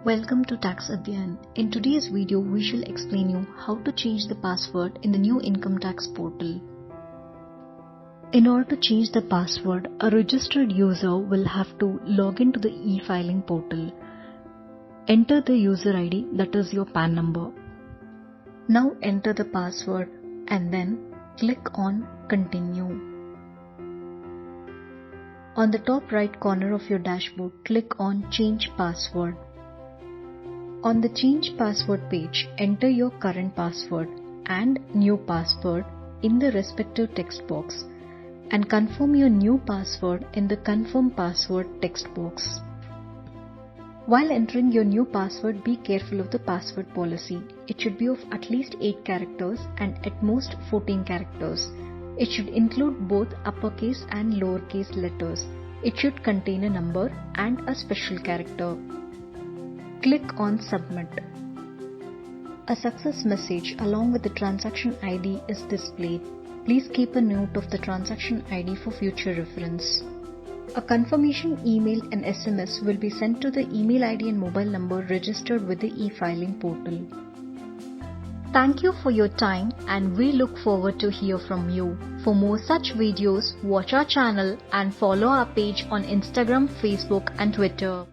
Welcome to Tax Adhyayan. In today's video, we shall explain you how to change the password in the new income tax portal. In order to change the password, a registered user will have to log into the e-filing portal. Enter the user ID, that is your PAN number. Now enter the password and then click on Continue. On the top right corner of your dashboard, click on Change Password. On the Change Password page, enter your current password and new password in the respective text box and confirm your new password in the Confirm Password text box. While entering your new password, be careful of the password policy. It should be of at least 8 characters and at most 14 characters. It should include both uppercase and lowercase letters. It should contain a number and a special character. Click on Submit. A success message along with the transaction ID is displayed. Please keep a note of the transaction ID for future reference. A confirmation email and SMS will be sent to the email ID and mobile number registered with the e-filing portal. Thank you for your time and we look forward to hear from you. For more such videos, watch our channel and follow our page on Instagram, Facebook and Twitter.